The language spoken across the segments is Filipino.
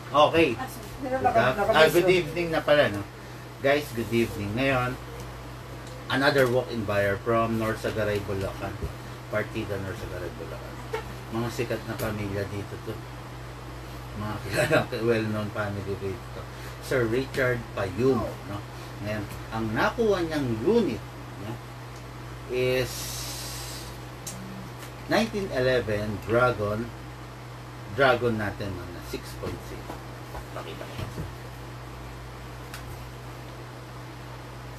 Okay. Good evening na pala, no? Guys, good evening. Ngayon, another walk-in buyer from Norsagaray, Bulacan. Partida, Norsagaray, Bulacan. Mga sikat na pamilya dito to. Mga kilala, well-known family dito to. Sir Richard Payumo, no? Ngayon, ang nakuha niyang unit, no, is 1911 Dragon natin, no, na 6.6. Pakita ko.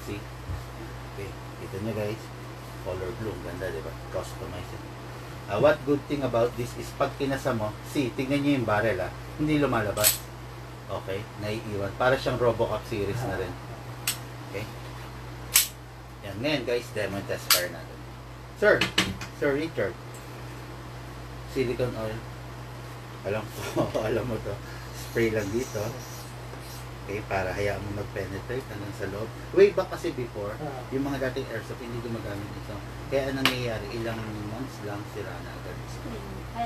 See? Okay. Ito nyo guys. Color blue. Ganda, diba? Customize it. What good thing about this is pag kinasa mo, see, tingnan nyo yung barrel, hindi lumalabas. Okay? Naiiwan. Para siyang Robocop series na rin. Okay? Yan. Ngayon guys, demo test fire natin. Sir Richard. Silicone oil. Alam mo to. Spray lang dito. Okay, para hayaan mo mag-penetrate hanggang sa loob. Way back kasi before, yung mga dating airsoft hindi gumagamit ito. Kaya anong nangyayari, ilang months lang sira na agad.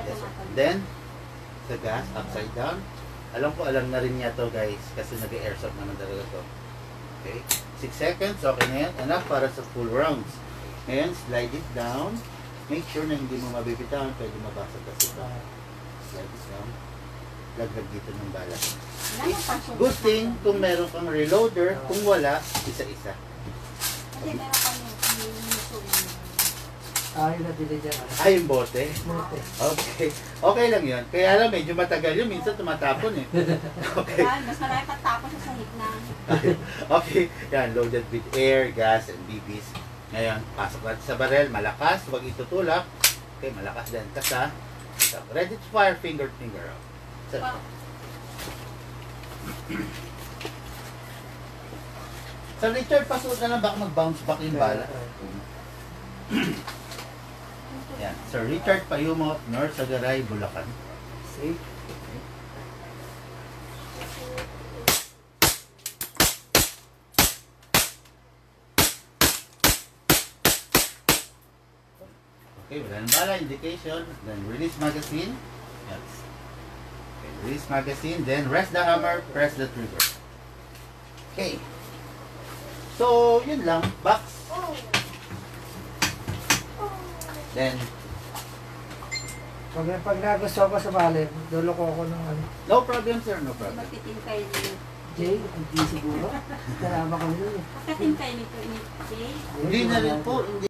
Yes, then, sa gas, upside down. Alam na rin niya to guys, kasi nag-airsoft naman talaga to. Okay, 6 seconds, okay na yan. Enough para sa full rounds. Ngayon, slide it down. Make sure na hindi mo mabibitawan, pwede mabasag kasi ito. Slide it down. Laglag dito ng bala. Good thing kung meron kang reloader, kung wala, isa-isa. Kasi meron kami yung nabili dyan. Yung bote? Bote. Okay. Okay lang yun. Kaya alam, medyo matagal yun. Minsan tumatapon eh. Okay. mas marami pagtapos sa sahig na. Okay. Yan, loaded with air, gas, and BBs. Ngayon, pasok natin sa barrel. Malakas. Huwag itutulak. Okay, malakas din. Kasa. Ready to fire, finger out. Wow. Sir Richard, pasuot na lang baka mag-bounce back yung bala. Yan. Sir Richard Payumo, Norsagaray, Bulacan. See? Okay, wala ng bala, indication. Then release magazine. Yes. Okay, release magazine. Then rest the hammer, press the trigger. Okay. So, yun lang. Box. Then, Pag nagusto ko sumali, dulo ko ako ng ano. no problem sir, no problem. Magtitimpay nito. Jay, hindi siguro. Karama kami nun eh. Magtitimpay nito ni Jay. Hindi na rin po, hindi